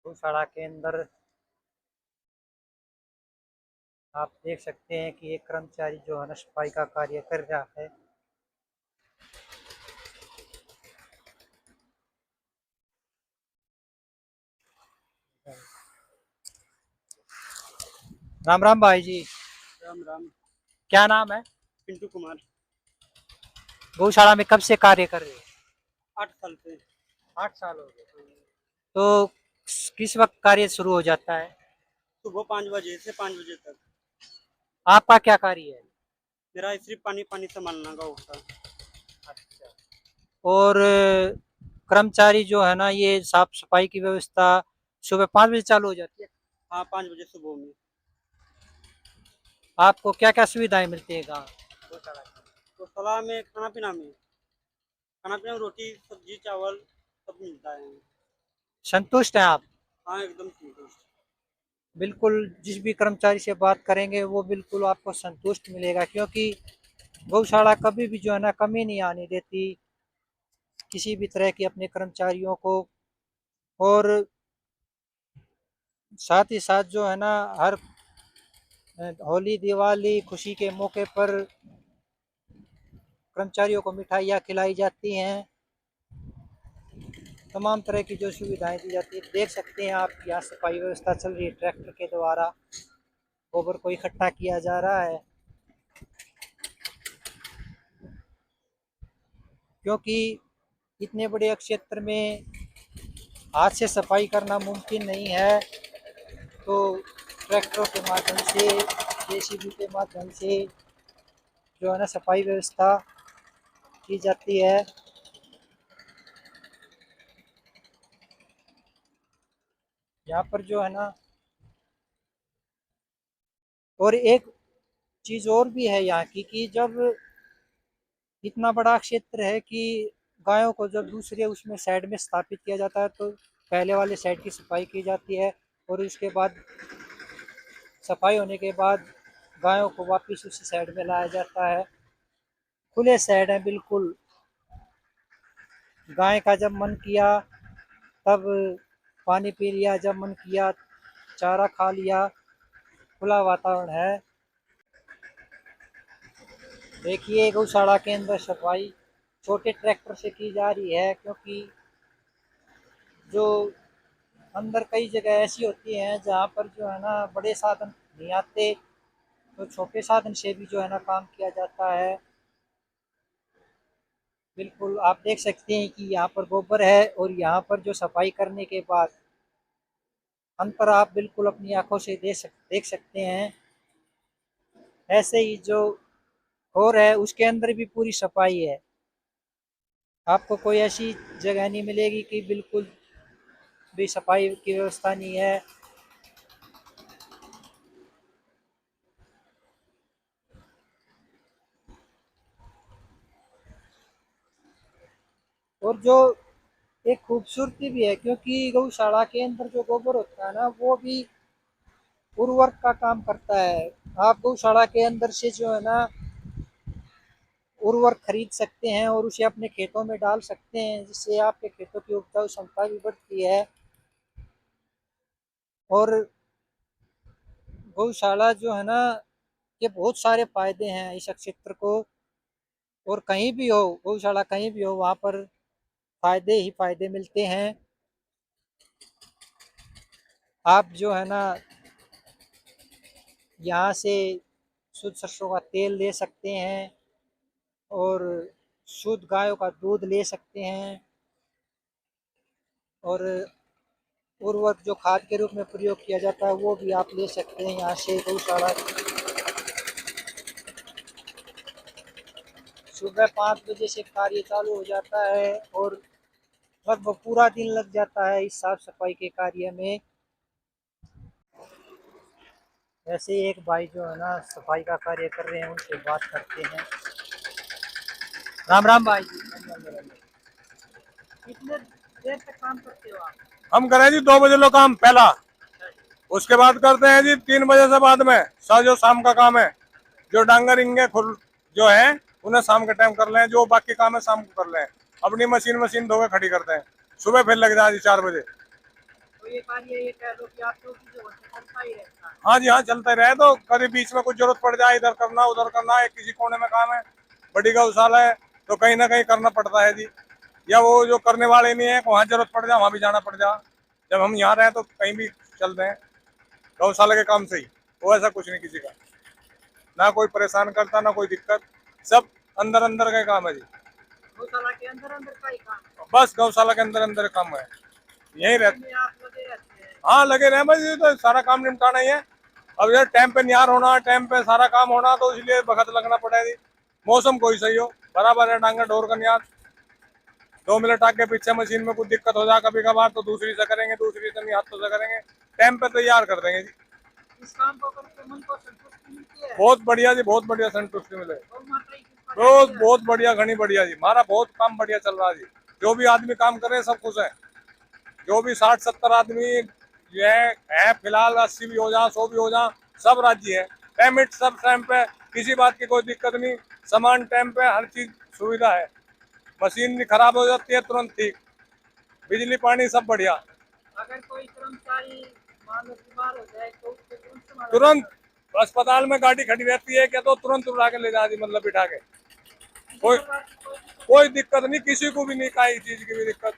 गौशाला के अंदर आप देख सकते हैं कि एक कर्मचारी जो है ना सफाई का कार्य कर रहा है। राम राम भाई जी। राम राम। क्या नाम है? पिंटू कुमार। गौशाला में कब से कार्य कर रहे हो? 8 साल से। 8 साल हो गए। तो किस वक्त कार्य शुरू हो जाता है? सुबह 5 बजे से 5 बजे तक। आपका क्या कार्य है? मेरा सिर्फ पानी पानी संभालना गाँव का। अच्छा। और कर्मचारी जो है ना ये साफ सफाई की व्यवस्था सुबह 5 बजे चालू हो जाती है। हाँ, 5 बजे सुबह में। आपको क्या क्या सुविधाएं मिलती है गाँव गौशाला में? तो सलाह में खाना पीना रोटी सब्जी चावल सब मिलता है। संतुष्ट हैं आप? हाँ, एकदम संतुष्ट। बिल्कुल, जिस भी कर्मचारी से बात करेंगे वो बिल्कुल आपको संतुष्ट मिलेगा, क्योंकि गौशाला कभी भी जो है ना कमी नहीं आने देती किसी भी तरह की अपने कर्मचारियों को। और साथ ही साथ जो है ना हर होली दिवाली खुशी के मौके पर कर्मचारियों को मिठाइयाँ खिलाई जाती हैं। तमाम तरह की जो सुविधाएं दी जाती है, देख सकते हैं आप यहाँ सफाई व्यवस्था चल रही है। ट्रैक्टर के द्वारा गोबर को इकट्ठा किया जा रहा है, क्योंकि इतने बड़े क्षेत्र में हाथ से सफाई करना मुमकिन नहीं है। तो ट्रैक्टरों के माध्यम से जेसीबी के माध्यम से जो है ना सफाई व्यवस्था की जाती है। यहाँ पर जो है ना, और एक चीज़ और भी है यहाँ की कि जब इतना बड़ा क्षेत्र है कि गायों को जब दूसरे उसमें साइड में स्थापित किया जाता है तो पहले वाले साइड की सफाई की जाती है, और उसके बाद सफाई होने के बाद गायों को वापस उसी साइड में लाया जाता है। खुले साइड है बिल्कुल। गाय का जब मन किया तब पानी पी लिया, जब मन किया चारा खा लिया। खुला वातावरण है। देखिए गौशाला के अंदर सफाई छोटे ट्रैक्टर से की जा रही है, क्योंकि जो अंदर कई जगह ऐसी होती हैं जहाँ पर जो है ना बड़े साधन नहीं आते, तो छोटे साधन से भी जो है ना काम किया जाता है। बिल्कुल आप देख सकते हैं कि यहाँ पर गोबर है, और यहाँ पर जो सफाई करने के बाद अंतर आप बिल्कुल अपनी आंखों से देख सकते हैं। ऐसे ही जो और है उसके अंदर भी पूरी सफाई है। आपको कोई ऐसी जगह नहीं मिलेगी कि बिल्कुल भी सफाई की व्यवस्था नहीं है। और जो एक खूबसूरती भी है, क्योंकि गौशाला के अंदर जो गोबर होता है ना वो भी उर्वरक का काम करता है। आप गौशाला के अंदर से जो है ना उर्वरक खरीद सकते हैं और उसे अपने खेतों में डाल सकते हैं, जिससे आपके खेतों की उपजाऊ क्षमता भी बढ़ती है। और गौशाला जो है ना के बहुत सारे फायदे हैं इस क्षेत्र को। और कहीं भी हो गौशाला, कहीं भी हो वहाँ पर फायदे ही फायदे मिलते हैं। आप जो है ना यहाँ से शुद्ध सरसों का तेल ले सकते हैं, और शुद्ध गायों का दूध ले सकते हैं, और उर्वरक जो खाद के रूप में प्रयोग किया जाता है वो भी आप ले सकते हैं यहाँ से गौशाला। सुबह 5 बजे से कार्य चालू हो जाता है, और लगभग पूरा दिन लग जाता है इस साफ सफाई के कार्य में। ऐसे एक भाई जो है ना सफाई का कार्य कर रहे हैं, उनसे बात करते हैं। राम राम भाई जी। कितने देर तक काम करते हो आप? हम करें जी 2 बजे लो काम पहला, उसके बाद करते हैं जी 3 बजे से बाद में जो शाम का काम है। जो डांगर इंगे खुल जो है उन्हें शाम के टाइम कर लें, जो बाकी काम है शाम को कर लें। अपनी मशीन धोके खड़ी करते हैं। सुबह फिर लग जाए जी 4 बजे। तो ये कार्य ये कह लो कि आप जो भी जो चलता ही रहता है। हाँ जी हाँ, चलते रहे तो कभी बीच में कुछ जरूरत पड़ जाए, इधर करना उधर करना है, किसी कोने में काम है, बड़ी गौशाला है तो कहीं ना कहीं करना पड़ता है जी। या वो जो करने वाले नहीं है, वहाँ जरूरत पड़ जाए वहाँ भी जाना पड़ जाए। जब हम यहाँ रहे तो कहीं भी चल रहे हैं गौशाला के काम से ही। वो ऐसा कुछ नहीं किसी का, ना कोई परेशान करता ना कोई दिक्कत, सब अंदर अंदर का काम है जी। गौशाला के अंदर अंदर का ही काम है। बस गौशाला के अंदर अंदर काम है, यही रहते। में आप लगे रहते हैं। हाँ लगे रहे बस, ये तो सारा काम निपटाना ही है। अब यार टाइम पे निहार होना, टाइम पे सारा काम होना, तो इसलिए वक्त लगना पड़ेगा। मौसम कोई सही हो, बराबर है डांगर डोर का निहार। 2 मिनट आगे पीछे मशीन में कुछ दिक्कत हो जाए कभी कभार तो दूसरी से करेंगे, दूसरी से नहीं हाथों से करेंगे, टाइम पे तैयार कर देंगे जी। इस काम को करके मन को संतुष्टि मिलती है। बहुत बढ़िया जी, बहुत बढ़िया संतुष्टि मिले। गौ माता की कृपा बहुत रहती है। बहुत बढ़िया, घनी बढ़िया जी, हमारा बहुत काम बढ़िया चल रहा है जी। जो भी आदमी काम कर रहे हैं सब खुश है। जो भी 60-70 आदमी ये है फिलहाल, 80 भी हो जाए 100 भी हो जाए, सब राजी है। पेमेंट सब टाइम पे, किसी बात की कोई दिक्कत नहीं, सामान टाइम पे, हर चीज सुविधा है। मशीन भी खराब हो जाती है तुरंत ठीक, बिजली पानी सब बढ़िया। अगर कोई कर्मचारी मान लो बीमार हो जाए तो उसको तुरंत संभाला तुरंत जाता अस्पताल में गाड़ी खड़ी रहती है क्या, तो तुरंत उठा के ले जा दी, मतलब बिठा के। है। किसी कोई प्रकार की कोई दिक्कत कोई दिक्कत नहीं, किसी को भी नहीं, कहीं चीज की भी दिक्कत।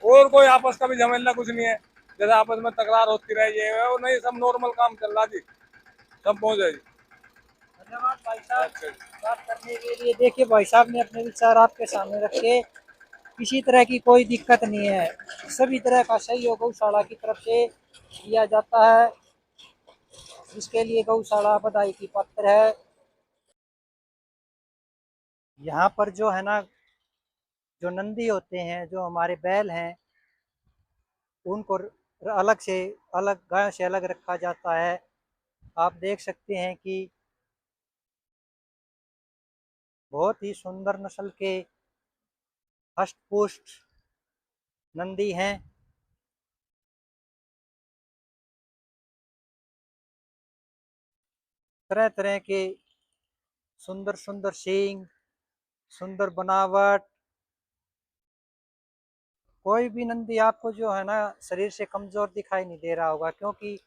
और कोई आपस का भी झमेला कुछ नहीं है, जैसे आपस में तकरार होती रही है वो नहीं, सब नॉर्मल काम चल रहा जी, सब पहुंच जाएगी। धन्यवाद भाई साहब अच्छा जी। बात करने के लिए। देखिए भाई साहब ने अपने विचार आपके सामने रखे, किसी तरह की कोई दिक्कत नहीं है, सभी तरह का सहयोग गौशाला की तरफ से किया जाता है, जिसके लिए गौशाला बधाई की पात्र है। यहाँ पर जो है ना, जो नंदी होते हैं, जो हमारे बैल हैं, उनको अलग से अलग, गायों से अलग रखा जाता है। आप देख सकते हैं कि बहुत ही सुंदर नस्ल के हष्ट पुष्ट नंदी हैं। तरह तरह के सुंदर सुंदर सींग, सुंदर बनावट। कोई भी नंदी आपको जो है ना शरीर से कमजोर दिखाई नहीं दे रहा होगा, क्योंकि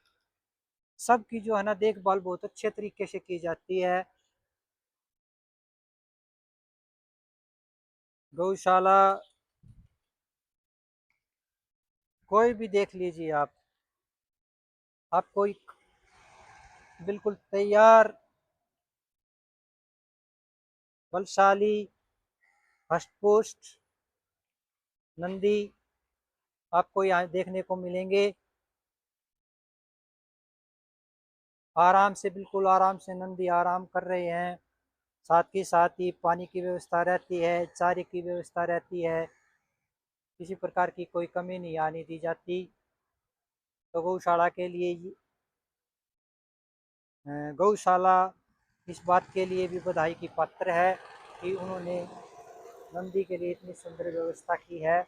सबकी जो है ना देखभाल बहुत अच्छे तरीके से की जाती है। गौशाला कोई भी देख लीजिए आप, आपको एक बिल्कुल तैयार बलशाली हष्टपुष्ट नंदी आपको यहाँ देखने को मिलेंगे। आराम से, बिल्कुल आराम से नंदी आराम कर रहे हैं। साथ ही साथ ही पानी की व्यवस्था रहती है, चारे की व्यवस्था रहती है, किसी प्रकार की कोई कमी नहीं आने दी जाती। तो गौशाला के लिए गौशाला इस बात के लिए भी बधाई की पात्र है कि उन्होंने नंदी के लिए इतनी सुंदर व्यवस्था की है।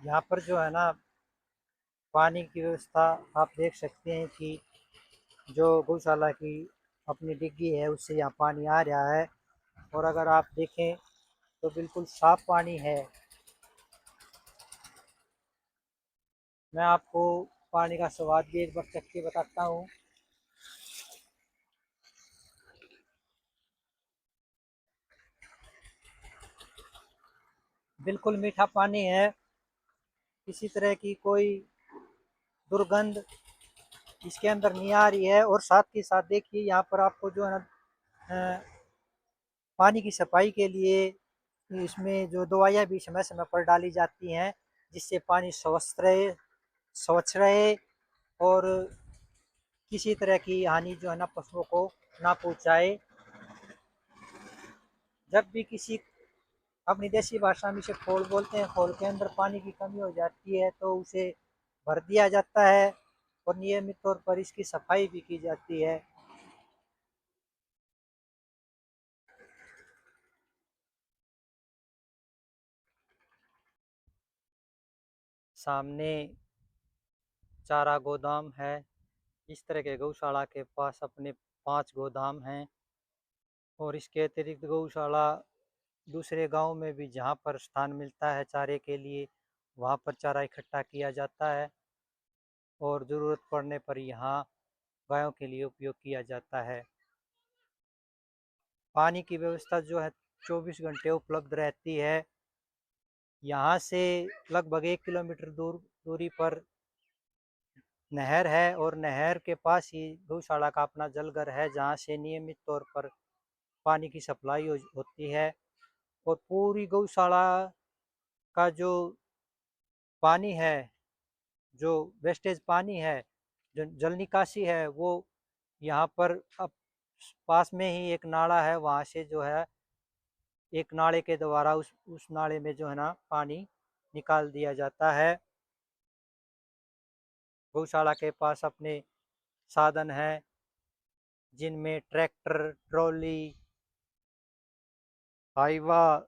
यहाँ पर जो है ना पानी की व्यवस्था आप देख सकते हैं कि जो गौशाला की अपनी डिग्गी है उससे यहाँ पानी आ रहा है, और अगर आप देखें तो बिल्कुल साफ पानी है। मैं आपको पानी का स्वाद भी एक बार चख के बताता हूँ। बिल्कुल मीठा पानी है, किसी तरह की कोई दुर्गंध इसके अंदर नहीं आ रही है। और साथ ही साथ देखिए यहाँ पर आपको जो है ना अ, पानी की सफाई के लिए इसमें जो दवाइयाँ भी समय समय पर डाली जाती हैं, जिससे पानी स्वच्छ रहे और किसी तरह की हानि जो है ना पशुओं को ना पहुँचाए। जब भी किसी, अपनी देसी भाषा में इसे खोल बोलते हैं, खोल के अंदर पानी की कमी हो जाती है तो उसे भर दिया जाता है और नियमित तौर पर इसकी सफाई भी की जाती है। सामने चारा गोदाम है। इस तरह के गौशाला के पास अपने 5 गोदाम हैं और इसके अतिरिक्त गौशाला दूसरे गांव में भी जहां पर स्थान मिलता है चारे के लिए वहां पर चारा इकट्ठा किया जाता है और ज़रूरत पड़ने पर यहाँ गायों के लिए उपयोग किया जाता है। पानी की व्यवस्था जो है 24 घंटे उपलब्ध रहती है। यहाँ से लगभग 1 किलोमीटर दूरी पर नहर है और नहर के पास ही गौशाला का अपना जलघर है जहाँ से नियमित तौर पर पानी की सप्लाई होती है और पूरी गौशाला का जो पानी है, जो वेस्टेज पानी है, जो जल निकासी है, वो यहाँ पर अब पास में ही एक नाला है, वहाँ से जो है एक नाले के द्वारा उस नाले में जो है ना पानी निकाल दिया जाता है। गौशाला के पास अपने साधन हैं जिनमें tractor, trolley, Hyva,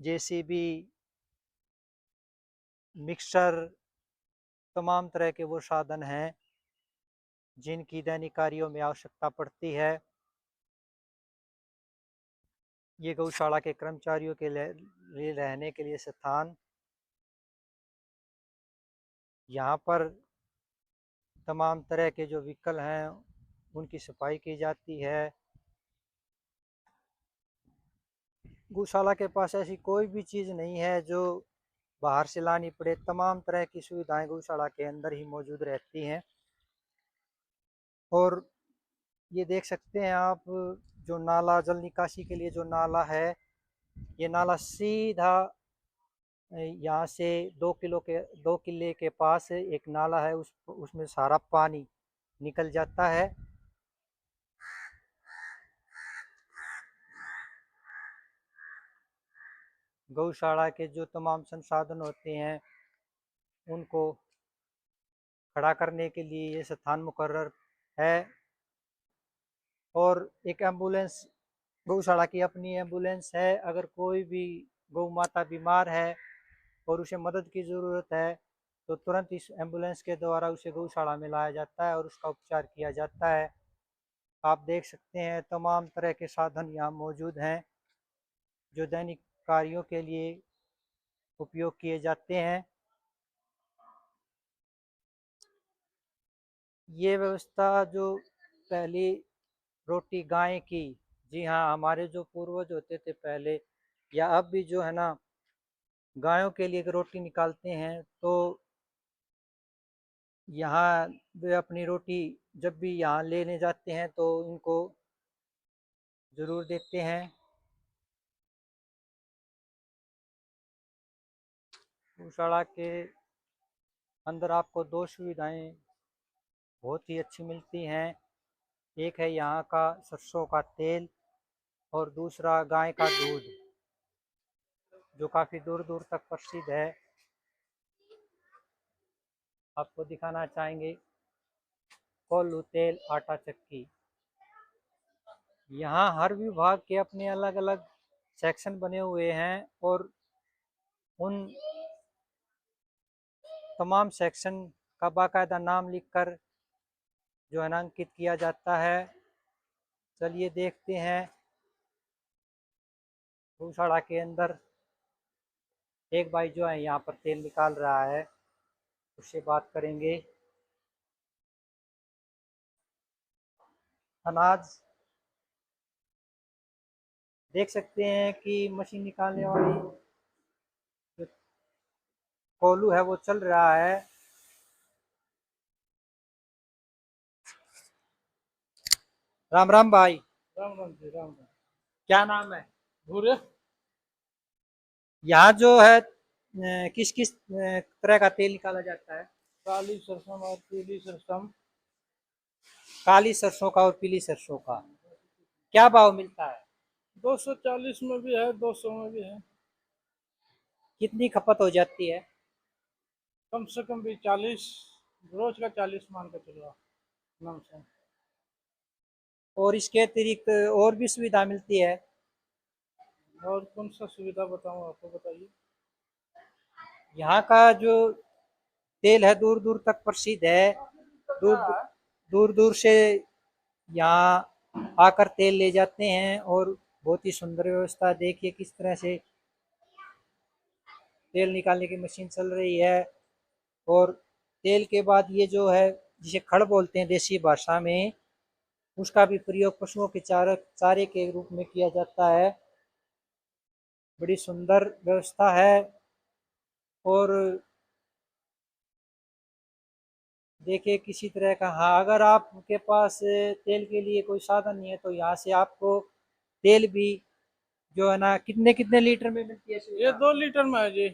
JCB, mixer, तमाम तरह के वो साधन हैं जिनकी दैनिक कार्यों में आवश्यकता पड़ती है। ये गौशाला के कर्मचारियों के लिए रहने के लिए स्थान, यहाँ पर तमाम तरह के जो व्हीकल हैं उनकी सफाई की जाती है। गौशाला के पास ऐसी कोई भी चीज़ नहीं है जो बाहर से लानी पड़े, तमाम तरह की सुविधाएं गौशाला के अंदर ही मौजूद रहती हैं। और ये देख सकते हैं आप, जो नाला जल निकासी के लिए जो नाला है, ये नाला सीधा यहाँ से 2 किले के पास एक नाला है, उसमें सारा पानी निकल जाता है। गौशाला के जो तमाम संसाधन होते हैं उनको खड़ा करने के लिए ये स्थान मुकर्रर है। और एक एम्बुलेंस, गौशाला की अपनी एम्बुलेंस है। अगर कोई भी गौ माता बीमार है और उसे मदद की ज़रूरत है तो तुरंत इस एम्बुलेंस के द्वारा उसे गौशाला में लाया जाता है और उसका उपचार किया जाता है। आप देख सकते हैं तमाम तरह के साधन यहाँ मौजूद हैं जो दैनिक कार्यों के लिए उपयोग किए जाते हैं। ये व्यवस्था जो पहली रोटी गाय की, जी हाँ, हमारे जो पूर्वज होते थे पहले या अब भी जो है ना, गायों के लिए रोटी निकालते हैं तो यहाँ वे अपनी रोटी जब भी यहाँ लेने जाते हैं तो इनको ज़रूर देते हैं। गौशाला के अंदर आपको 2 सुविधाएं बहुत ही अच्छी मिलती हैं। एक है यहाँ का सरसों का तेल और दूसरा गाय का दूध जो काफ़ी दूर दूर तक प्रसिद्ध है। आपको दिखाना चाहेंगे कोल्हू तेल आटा चक्की। यहाँ हर विभाग के अपने अलग अलग सेक्शन बने हुए हैं और उन तमाम सेक्शन का बाकायदा नाम लिखकर जो है ना अंकित किया जाता है। चलिए देखते हैं गौशाला के अंदर। एक भाई जो है यहाँ पर तेल निकाल रहा है, उससे बात करेंगे। अनाज देख सकते हैं कि मशीन निकालने वाली जो कोल्हू है वो चल रहा है। राम राम भाई। राम राम जी, राम राम। क्या नाम है? भूरे यहाँ जो है किस किस तरह का तेल निकाला जाता है? काली सरसों और पीली सरसों। काली सरसों का और पीली सरसों का क्या भाव मिलता है? 240 में भी है, 200 में भी है। कितनी खपत हो जाती है? कम से कम भी 40, रोज का 40 मान के चलो नाम से। और इसके अतिरिक्त और भी सुविधा मिलती है? और कौन सा सुविधा बताऊं आपको, बताइए। यहाँ का जो तेल है दूर दूर तक प्रसिद्ध है। दूर दूर दूर से यहाँ आकर तेल ले जाते हैं और बहुत ही सुंदर व्यवस्था। देखिए किस तरह से तेल निकालने की मशीन चल रही है। और तेल के बाद ये जो है जिसे खड़ बोलते हैं देसी भाषा में, उसका भी प्रयोग पशुओं के चारे के रूप में किया जाता है। बड़ी सुंदर व्यवस्था है। और देखिए किसी तरह का, हाँ अगर आपके पास तेल के लिए कोई साधन नहीं है तो यहाँ से आपको तेल भी जो है ना कितने कितने लीटर में मिलती है ये सुविधा? 2 लीटर में है जी।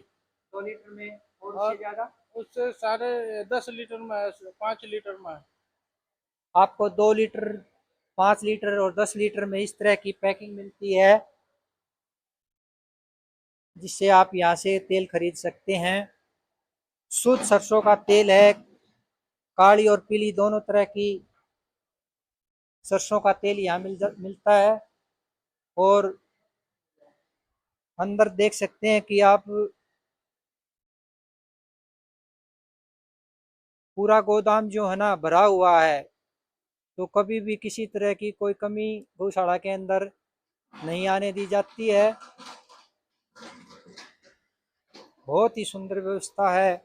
2 लीटर में और और उससे ज्यादा उससे साढ़े 10 लीटर में है, 5 लीटर में है। आपको 2 लीटर, 5 लीटर और 10 लीटर में इस तरह की पैकिंग मिलती है, जिससे आप यहाँ से तेल खरीद सकते हैं। शुद्ध सरसों का तेल है, काली और पीली दोनों तरह की सरसों का तेल यहाँ मिलता है। और अंदर देख सकते हैं कि आप पूरा गोदाम जो है ना भरा हुआ है, तो कभी भी किसी तरह की कोई कमी गौशाला के अंदर नहीं आने दी जाती है। बहुत ही सुंदर व्यवस्था है।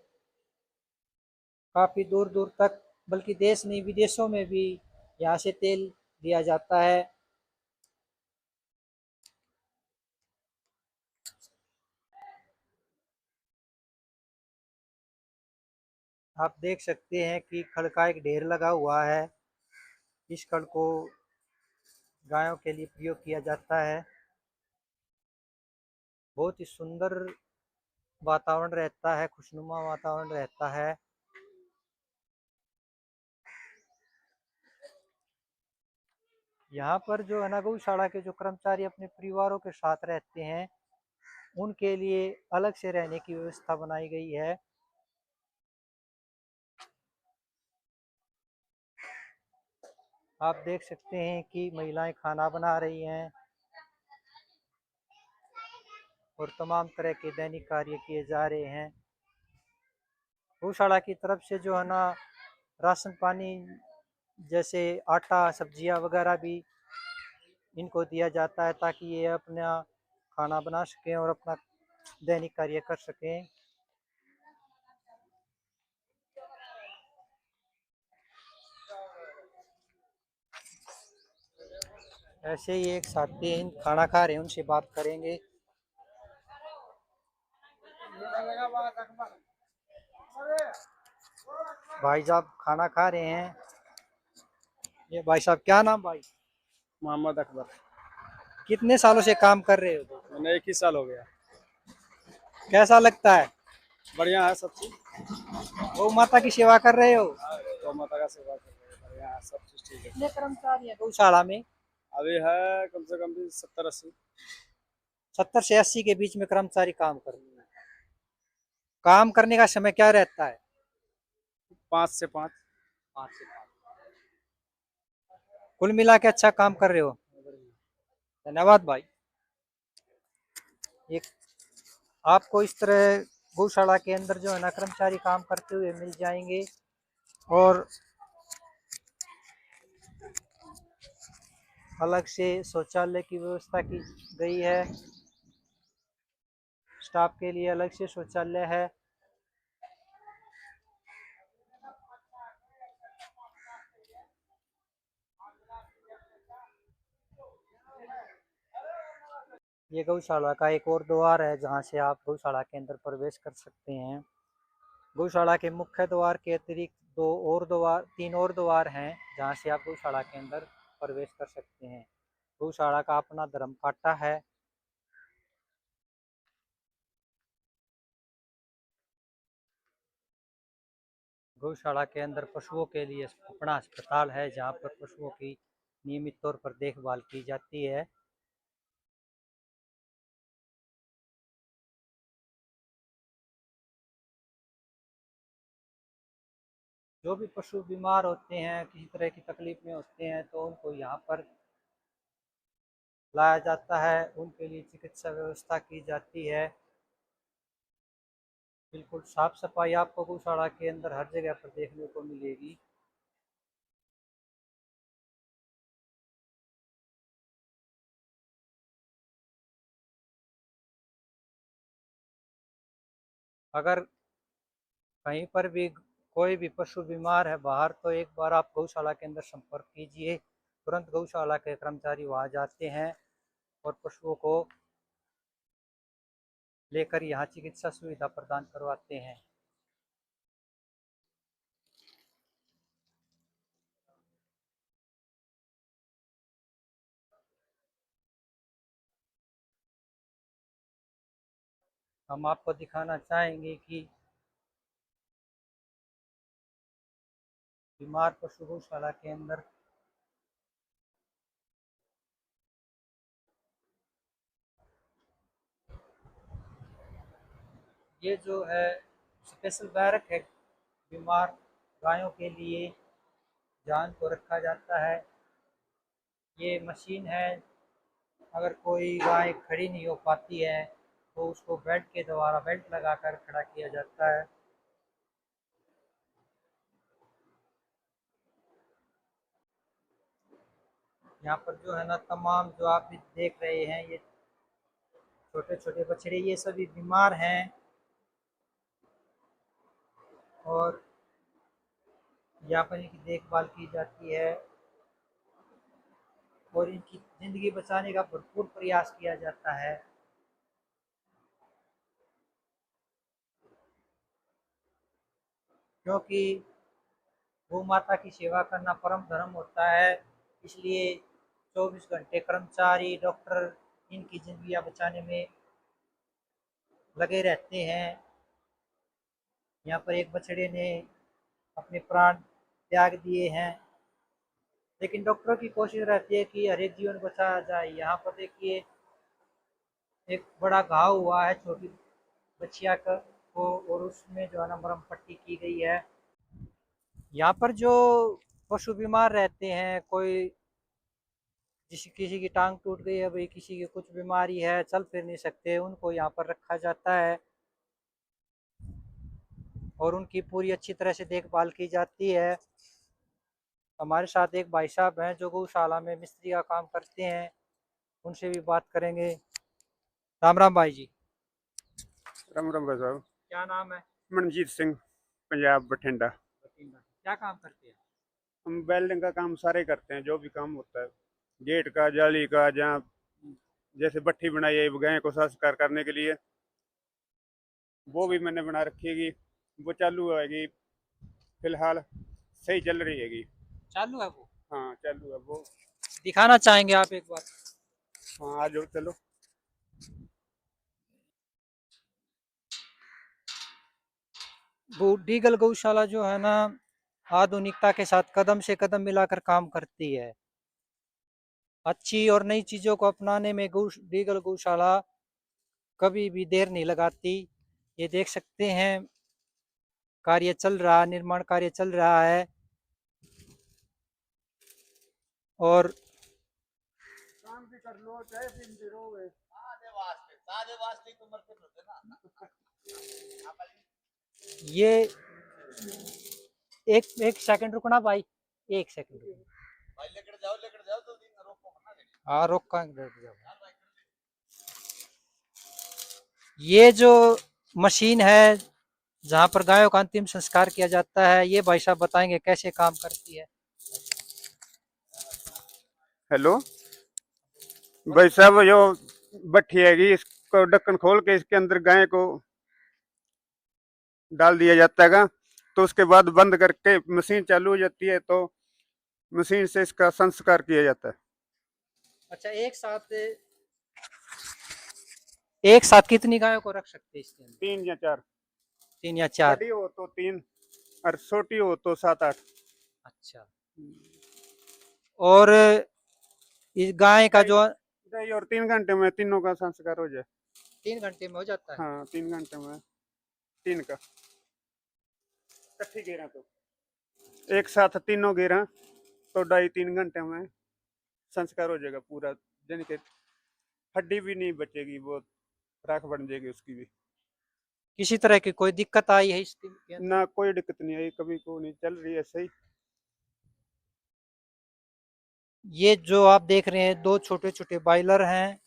काफी दूर दूर तक, बल्कि देश नहीं विदेशों में भी यहाँ से तेल दिया जाता है। आप देख सकते हैं कि खड़ का एक ढेर लगा हुआ है। इस खड़ को गायों के लिए प्रयोग किया जाता है। बहुत ही सुंदर वातावरण रहता है, खुशनुमा वातावरण रहता है। यहाँ पर जो है ना गौशाला के जो कर्मचारी अपने परिवारों के साथ रहते हैं, उनके लिए अलग से रहने की व्यवस्था बनाई गई है। आप देख सकते हैं कि महिलाएं खाना बना रही हैं और तमाम तरह के दैनिक कार्य किए जा रहे हैं। गौशाला की तरफ से जो है ना राशन पानी जैसे आटा सब्जियां वगैरह भी इनको दिया जाता है, ताकि ये अपना खाना बना सकें और अपना दैनिक कार्य कर सकें। ऐसे ही एक साथी हैं, खाना खा रहे हैं, उनसे बात करेंगे। भाई साहब खाना खा रहे हैं। ये भाई साहब क्या नाम भाई? मोहम्मद अकबर। कितने सालों से काम कर रहे हो? मैंने 21 साल हो गया। कैसा लगता है? बढ़िया है सब चीज। गौ माता की सेवा कर रहे हो? गौ माता का सेवा कर रहे हैं, बढ़िया है सब चीज ठीक है। कितने कर्मचारी हैं गौशाला में? अभी है कम से कम भी 70-80। 70 से 80 के बीच में कर्मचारी काम कर रहे हैं। काम करने का समय क्या रहता है? 5 से 5। 5 से 5। कुल मिला के अच्छा काम कर रहे हो। धन्यवाद भाई। एक आपको इस तरह गौशाला के अंदर जो है ना कर्मचारी काम करते हुए मिल जाएंगे। और अलग से शौचालय की व्यवस्था की गई है। स्टाफ के लिए अलग से शौचालय है। ये गौशाला का एक और द्वार है, जहाँ से आप गौशाला के अंदर प्रवेश कर सकते हैं। गौशाला के मुख्य द्वार के अतिरिक्त 3 और द्वार हैं, जहाँ से आप गौशाला के अंदर प्रवेश कर सकते हैं। गौशाला का अपना धर्म काटा है। गौशाला के अंदर पशुओं के लिए अपना अस्पताल है, जहाँ पर पशुओं की नियमित तौर पर देखभाल की जाती है। जो भी पशु बीमार होते हैं, किसी तरह की तकलीफ में होते हैं, तो उनको यहाँ पर लाया जाता है, उनके लिए चिकित्सा व्यवस्था की जाती है। बिल्कुल साफ सफाई आपको गौशाला के अंदर हर जगह पर देखने को मिलेगी। अगर कहीं पर भी कोई भी पशु बीमार है बाहर, तो एक बार आप गौशाला के अंदर संपर्क कीजिए। तुरंत गौशाला के कर्मचारी वहां जाते हैं और पशुओं को लेकर यहाँ चिकित्सा सुविधा प्रदान करवाते हैं। हम आपको दिखाना चाहेंगे कि बीमार पशु गौशाला के अंदर ये जो है स्पेशल बैरक है, बीमार गायों के लिए जान को रखा जाता है। ये मशीन है, अगर कोई गाय खड़ी नहीं हो पाती है तो उसको बेल्ट के द्वारा बेल्ट लगाकर खड़ा किया जाता है। यहाँ पर जो है ना, तमाम जो आप देख रहे हैं ये छोटे छोटे बछड़े, ये सभी बीमार हैं और यहाँ पर इनकी देखभाल की जाती है और इनकी ज़िंदगी बचाने का भरपूर प्रयास किया जाता है। क्योंकि गौ माता की सेवा करना परम धर्म होता है, इसलिए 24 घंटे कर्मचारी डॉक्टर इनकी ज़िंदगियाँ बचाने में लगे रहते हैं। यहाँ पर एक बछड़े ने अपने प्राण त्याग दिए हैं, लेकिन डॉक्टरों की कोशिश रहती है कि हर एक जीवन बचाया जाए। यहाँ पर देखिए एक बड़ा घाव हुआ है छोटी बच्चिया को, और उसमें जो है ना मरहम पट्टी की गई है। यहाँ पर जो पशु बीमार रहते हैं, कोई किसी की टांग टूट गई है भाई, किसी की कुछ बीमारी है, चल फिर नहीं सकते, उनको यहाँ पर रखा जाता है और उनकी पूरी अच्छी तरह से देखभाल की जाती है। हमारे साथ एक भाई साहब हैं जो गौशाला में मिस्त्री का काम करते हैं, उनसे भी बात करेंगे। राम राम भाई जी। राम राम भाई साहब। क्या नाम है? मनजीत सिंह, पंजाब बठिंडा। क्या काम करते हैं? हम वेल्डिंग का काम सारे करते हैं, जो भी काम होता है, गेट का, जाली का, जहाँ जैसे भट्ठी बनाई है गाय को संस्कार करने के लिए, वो भी मैंने बना रखी है। वो चालू होगी, फिलहाल सही चल रही है। चालू है वो? हाँ चालू है वो। दिखाना चाहेंगे आप एक बार? हाँ आ जाओ चलो। डीगल गौशाला जो है ना, आधुनिकता के साथ कदम से कदम मिलाकर काम करती है। अच्छी और नई चीज़ों को अपनाने में डीगल गौशाला कभी भी देर नहीं लगाती। ये देख सकते हैं कार्य चल रहा, निर्माण कार्य चल रहा है और काम भी कर लो चाहे दिन भी रहोगे। ये एक एक सेकंड रुकना भाई, एक सेकंड भाई, लेकर जाओ जल्दी, रोको ना। हाँ रोक जाओ। ये जो मशीन है जहाँ पर गायों का अंतिम संस्कार किया जाता है, ये भाई साहब बताएंगे कैसे काम करती है। हेलो भाई साहब, जो भट्ठी हैगी, इसको ढक्कन खोल के इसके अंदर गाय को डाल दिया जाता है, तो उसके बाद बंद करके मशीन चालू हो जाती है, तो मशीन से इसका संस्कार किया जाता है। अच्छा, एक साथ कितनी गायों को रख सकते हैं इसके अंदर? 3 या 4। 3 या 4? बड़ी हो तो 3 और छोटी हो तो 7-8। अच्छा, और इस गाय का जो 2 और 3 घंटे में तीनों का संस्कार हो जाए। 3 घंटे में हो जाता है? हाँ 3 घंटे में 3 का इकट्ठी घेरा, तो एक साथ तीनों घेरा तो 2.5-3 घंटे में संस्कार हो जाएगा पूरा। यानी कि हड्डी भी नहीं बचेगी, वो राख बन जाएगी उसकी भी। किसी तरह की कोई दिक्कत आई है इसके अंदर? ना कोई दिक्कत नहीं आई, कभी को नहीं, चल रही है सही। ये जो आप देख रहे हैं 2 छोटे-छोटे बॉयलर हैं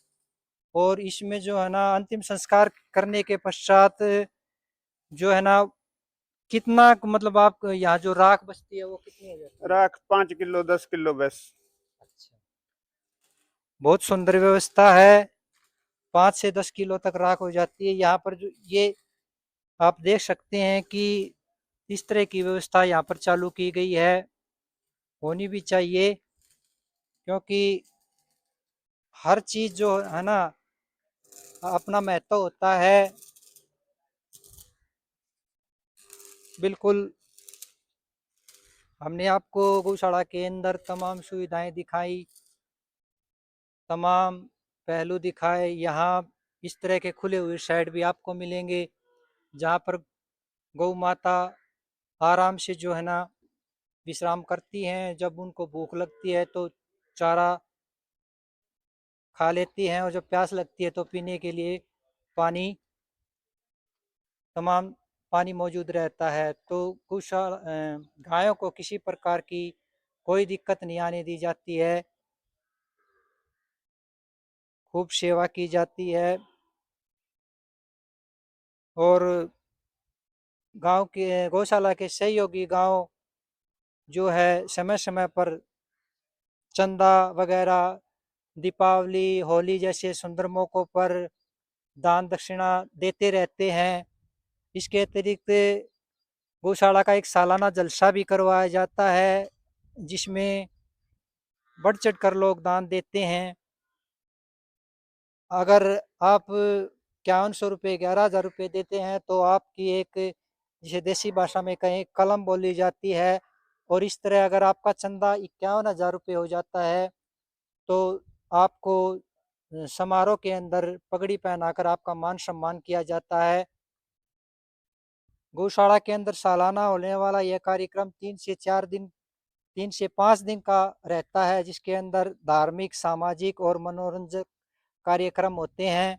और इसमें जो है ना अंतिम संस्कार करने के पश्चात जो है ना कितना मतलब आप यहाँ जो राख बचती है वो कितनी हो जाती है? राख 5 किलो 10 किलो बस। अच्छा, बहुत सुंदर व्यवस्था है। 5 से 10 किलो तक राख हो जाती है। यहाँ पर जो ये आप देख सकते हैं कि इस तरह की व्यवस्था यहाँ पर चालू की गई है, होनी भी चाहिए क्योंकि हर चीज़ जो है ना अपना महत्व होता है। बिल्कुल, हमने आपको गौशाला के अंदर तमाम सुविधाएं दिखाई, तमाम पहलू दिखाए। यहाँ इस तरह के खुले हुए शेड भी आपको मिलेंगे जहाँ पर गौ माता आराम से जो है ना विश्राम करती हैं। जब उनको भूख लगती है तो चारा खा लेती हैं और जब प्यास लगती है तो पीने के लिए पानी तमाम पानी मौजूद रहता है। तो गायों को किसी प्रकार की कोई दिक्कत नहीं आने दी जाती है, खूब सेवा की जाती है और गांव के गौशाला के सहयोगी गांव जो है समय समय पर चंदा वगैरह, दीपावली, होली जैसे सुंदर मौक़ों पर दान दक्षिणा देते रहते हैं। इसके अतिरिक्त गौशाला का एक सालाना जलसा भी करवाया जाता है जिसमें बढ़ चढ़ कर लोग दान देते हैं। अगर आप 5100 रुपये 11,000 रुपये देते हैं तो आपकी एक, जिसे देसी भाषा में कहें, कलम बोली जाती है और इस तरह अगर आपका चंदा 51,000 रुपये हो जाता है तो आपको समारोह के अंदर पगड़ी पहनाकर आपका मान सम्मान किया जाता है। गौशाला के अंदर सालाना होने वाला यह कार्यक्रम 3 से 5 दिन का रहता है जिसके अंदर धार्मिक, सामाजिक और मनोरंजक कार्यक्रम होते हैं।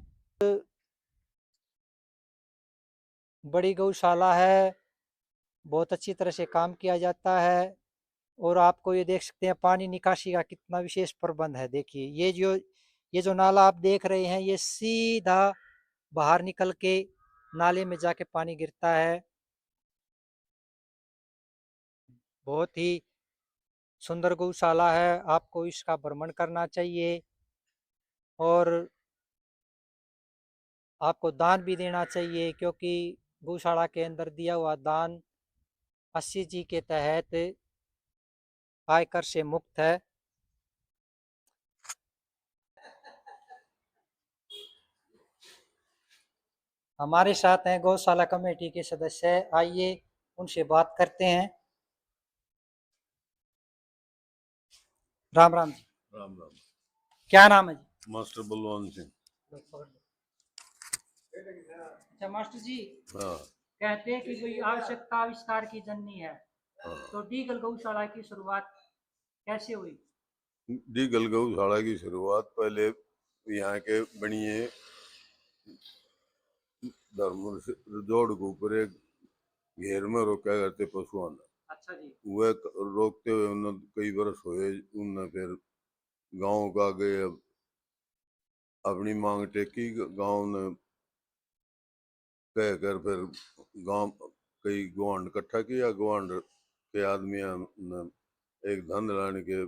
बड़ी गौशाला है, बहुत अच्छी तरह से काम किया जाता है और आपको ये देख सकते हैं पानी निकासी का कितना विशेष प्रबंध है। देखिए ये जो नाला आप देख रहे हैं ये सीधा बाहर निकल के नाले में जाके पानी गिरता है। बहुत ही सुंदर गौशाला है, आपको इसका भ्रमण करना चाहिए और आपको दान भी देना चाहिए क्योंकि गौशाला के अंदर दिया हुआ दान 80G के तहत आयकर से मुक्त है। हमारे साथ हैं गौशाला कमेटी के सदस्य, आइए उनसे बात करते हैं। राम राम जी। राम राम। क्या नाम है जी? मास्टर बलवान सिंह। अच्छा मास्टर जी, हाँ कहते हैं कि कोई आवश्यकता आविष्कार की जननी है, हाँ। तो डीगल गौशाला की शुरुआत कैसे हुई? डीगल गौशाला की शुरुआत पहले यहाँ के बनिए धर्म जोड़ के ऊपर एक घेर में रोका करते पशुओं ने। अच्छा जी। वह रोकते हुए उन्होंने कई वर्ष हुए, उनने फिर गांव का आगे अपनी मांग टेकी। गांव ने कहकर फिर गांव कई गुआंढ इकट्ठा किया। गुआंढ के आदमियों ने एक धन लाने के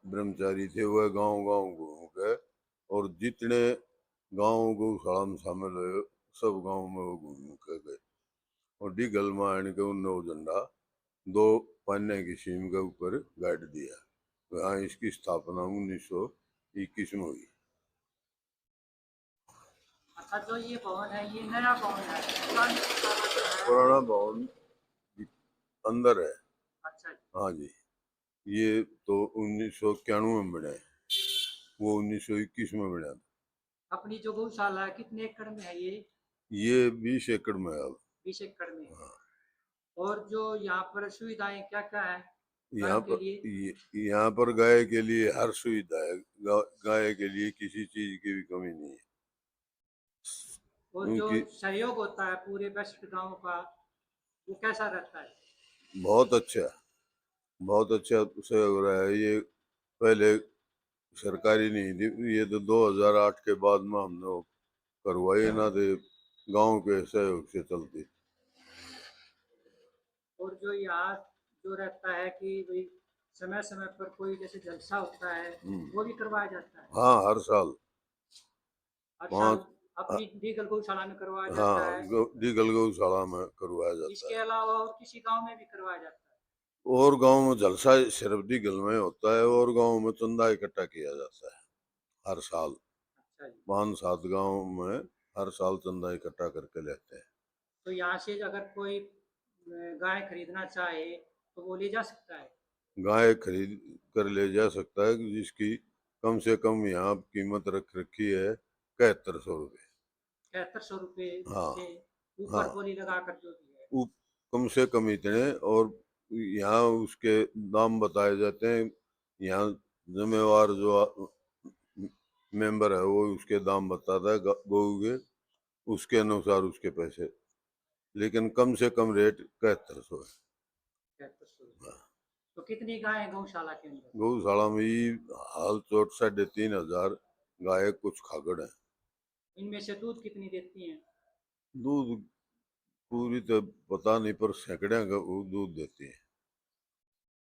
ब्रह्मचारी थे, वह गांव गांव घूम के और जितने गांव गौशाला में शामिल हुए सब गांव में वो घूम के गए और डीगल में आने के उन्होंने वो झंडा 2 पाने की सीम के ऊपर गाड़ दिया। वहाँ इसकी स्थापना 1921 में हुई। अच्छा, जो ये भवन है ये नया भवन है, पुराना भवन अंदर है। अच्छा जी। हाँ जी, ये तो 1991 में बना है, वो 1921 में बना था। अपनी जो गौशाला है कितने एकड़ में है ये 20 एकड़ में है अब। 20 एकड़ में। हाँ। और जो यहाँ पर सुविधाएं क्या क्या है यहाँ के पर लिए? यहाँ पर गाय के लिए हर सुविधा है। गाय के लिए किसी चीज की भी कमी नहीं है। और जो उनकी सहयोग होता है पूरे वेस्ट गांव का, वो कैसा रहता है? बहुत अच्छा, बहुत अच्छा से हो रहा है ये। पहले सरकारी नहीं थी ये, तो 2008 के बाद में हमने वो करवाई ना, तो गांव के सहयोग से चलती। और जो यहाँ जो रहता है कि भाई समय समय पर कोई जैसे जलसा होता है, वो भी करवाया जाता है हाँ, हर साल हर साल। 5। अपनी डीगल गौशाला में करवाया हाँ, जाता है। डीगल गौशाला में करवाया जाता इसके है। अलावा और किसी गांव में भी करवाया जाता है? और गांव में जलसा सिर्फ डीगल में होता है, और गांव में चंदा इकट्ठा किया जाता है हर साल। अच्छा जी। 5-7 गांव में हर साल चंदा इकट्ठा करके लेते हैं। तो यहाँ से अगर कोई गाय खरीदना चाहे तो वो ले जा सकता है? गाय खरीद कर ले जा सकता है, जिसकी कम से कम यहाँ कीमत रख रखी है 7100 रुपये। 7100 रुपये हाँ, से ऊपर हाँ, बोली लगाकर जो भी है। कम से कम इतने। और यहाँ उसके दाम बताए जाते हैं। यहाँ जिम्मेवार जो मेंबर है वो उसके दाम बताता है गौ के, उसके अनुसार उसके पैसे, लेकिन कम से कम रेट 7100 है। 7100 रुपये। तो कितनी गाय है गौशाला के अंदर? गौशाला में ही हाल चोट 3500 गाय, कुछ खागड़ है। इनमें से दूध कितनी देती हैं? दूध पूरी तो पता नहीं, पर सैकड़े का वो दूध देती है।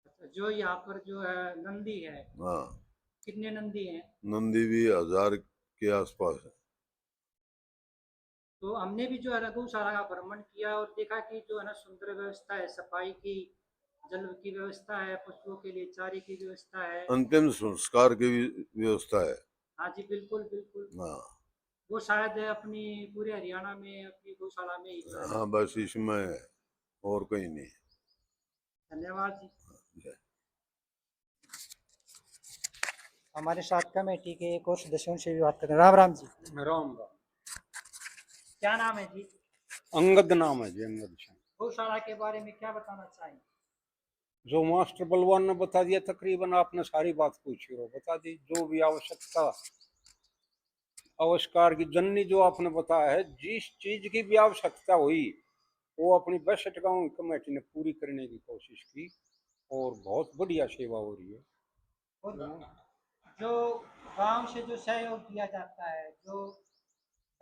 अच्छा, जो यहाँ पर जो है नंदी है, हाँ, कितने नंदी हैं? नंदी भी 1000 के आसपास है। तो हमने भी जो है ना गौशाला का भ्रमण किया और देखा कि जो है ना सुंदर व्यवस्था है, सफाई की, जल की व्यवस्था है, पशुओं के लिए चारे की व्यवस्था है। अंतिम संस्कार की भी व्यवस्था है। हाँ जी, बिल्कुल बिल्कुल। हाँ, वो शायद अपनी पूरे हरियाणा में अपनी गौशाला में ही जो है। हाँ, बस इसमें है, और कहीं नहीं। धन्यवाद जी। जय। हमारे साथ कमेटी के एक और सदस्यों से भी बात करें। राम राम जी। राम राम। क्या नाम है जी? अंगद नाम है जी, अंगद सिंह। गौशाला के बारे में क्या बताना चाहेंगे? जो मास्टर बलवान ने बता दिया, तकरीबन आपने सारी बात पूछी हो, बता दी। जो भी आवश्यकता आविष्कार की जननी जो आपने बताया है, जिस चीज की भी आवश्यकता हुई वो अपनी बेस्ट गांव कमेटी ने पूरी करने की कोशिश की, और बहुत बढ़िया सेवा हो रही है। और जो गांव से जो सहयोग दिया जाता है, जो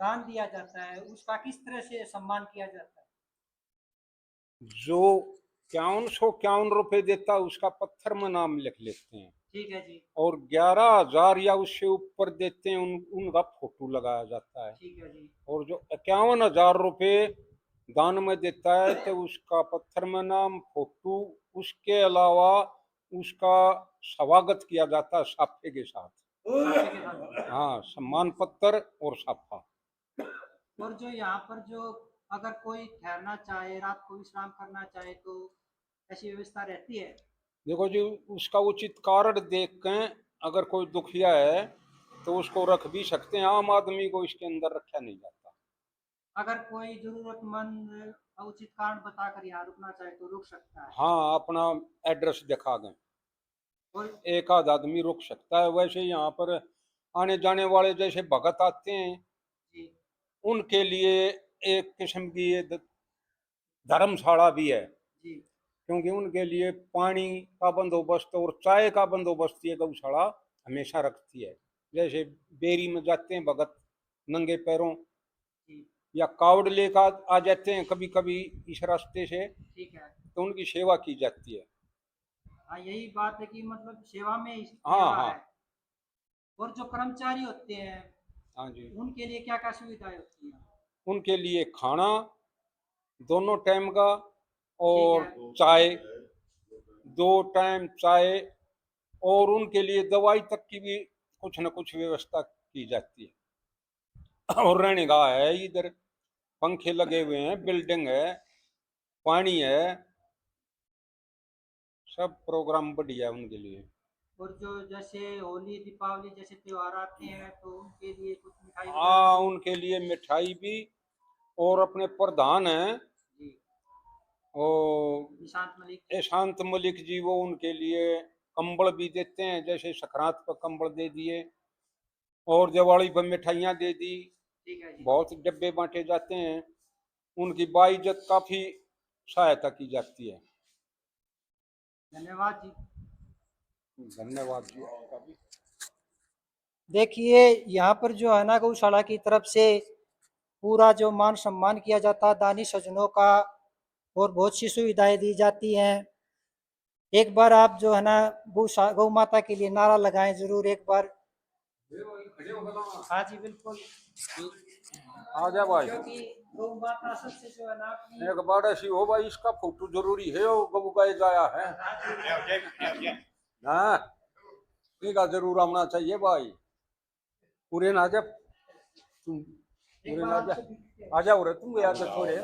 दान दिया जाता है, उसका किस तरह से सम्मान किया जाता है? जो 5151 रुपए देता है उसका पत्थर में नाम लिख लेते हैं, ठीक है जी। और 11,000 या उससे ऊपर देते हैं उनका फोटो लगाया जाता है। ठीक है जी। और जो 51,000 रुपए दान में देता है तो उसका पत्थर में नाम, फोटो, उसके अलावा उसका स्वागत किया जाता है साफे के साथ। साफे के साथ। हाँ, सम्मान पत्र और साफा। और जो यहाँ पर जो अगर कोई ठहरना चाहे, रात को विश्राम करना चाहे, तो ऐसी व्यवस्था रहती है? देखो जी, उसका उचित कारण देख के अगर कोई दुखिया है तो उसको रख भी सकते हैं, आम आदमी को इसके अंदर रखा नहीं जाता। अगर कोई जरूरतमंद उचित कारण बताकर यहाँ रुकना चाहे तो रुक सकता है? हाँ, अपना एड्रेस दिखा दें, और एक आध आदमी रुक सकता है। वैसे यहाँ पर आने जाने वाले जैसे भगत आते हैं, जी उनके लिए एक किस्म की ये धर्मशाला भी है, जी। क्योंकि उनके लिए पानी का बंदोबस्त और चाय का बंदोबस्त ये गौशाला हमेशा रखती है। जैसे बेरी में जाते हैं भगत नंगे पैरों, जी या कावड़ लेकर आ जाते हैं कभी कभी इस रास्ते से, ठीक है। तो उनकी सेवा की जाती है। हाँ, यही बात है कि मतलब सेवा में ही हाँ सेवा हाँ। है। और जो कर्मचारी होते हैं हाँ जी, उनके लिए क्या क्या सुविधाएं होती हैं? उनके लिए खाना दोनों टाइम का, ठीक और है। चाय, 2 टाइम चाय, और उनके लिए दवाई तक की भी कुछ न कुछ व्यवस्था की जाती है। और रहने का है इधर, पंखे लगे हुए हैं, बिल्डिंग है, पानी है, सब प्रोग्राम बढ़िया है उनके लिए। और जो जैसे होली दीपावली जैसे त्योहार आते हैं तो उनके लिए कुछ मिठाई हाँ, वगैरह? उनके लिए मिठाई भी, और अपने प्रधान हैं जी, और निशांत मलिक। शांत मलिक जी, वो उनके लिए कंबल भी देते हैं, जैसे संक्रांत पर कंबल दे दिए और दिवाली पर मिठाइयाँ दे दी। ठीक है जी। बहुत डब्बे बांटे जाते हैं, उनकी बाइज्जत काफी सहायता की जाती है। धन्यवाद जी। धन्यवाद जी आपका भी। देखिए यहाँ पर जो है ना गौशाला की तरफ से पूरा जो मान सम्मान किया जाता है दानी सज्जनों का, और बहुत सी सुविधाएं दी जाती हैं। एक बार आप जो है ना गौ माता के लिए नारा लगाएं जरूर एक बार। हाँ जी बिल्कुल, आ जा भाई, क्योंकि गौ माता सबसे जो है ना अपनी एक बार ऐसी हो भाई, इसका फोटो जरूरी है, वो गऊ गाय जाया है। हाँ, ठीक है, जरूर आना चाहिए भाई। पूरे ना जा तुम, पूरे ना जा, आ जाओ रे तुम, याद थोड़े।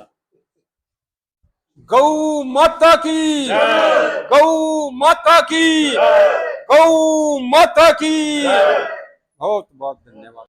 गौ माता की, गौ माता की, गौ माता की। बहुत बहुत धन्यवाद।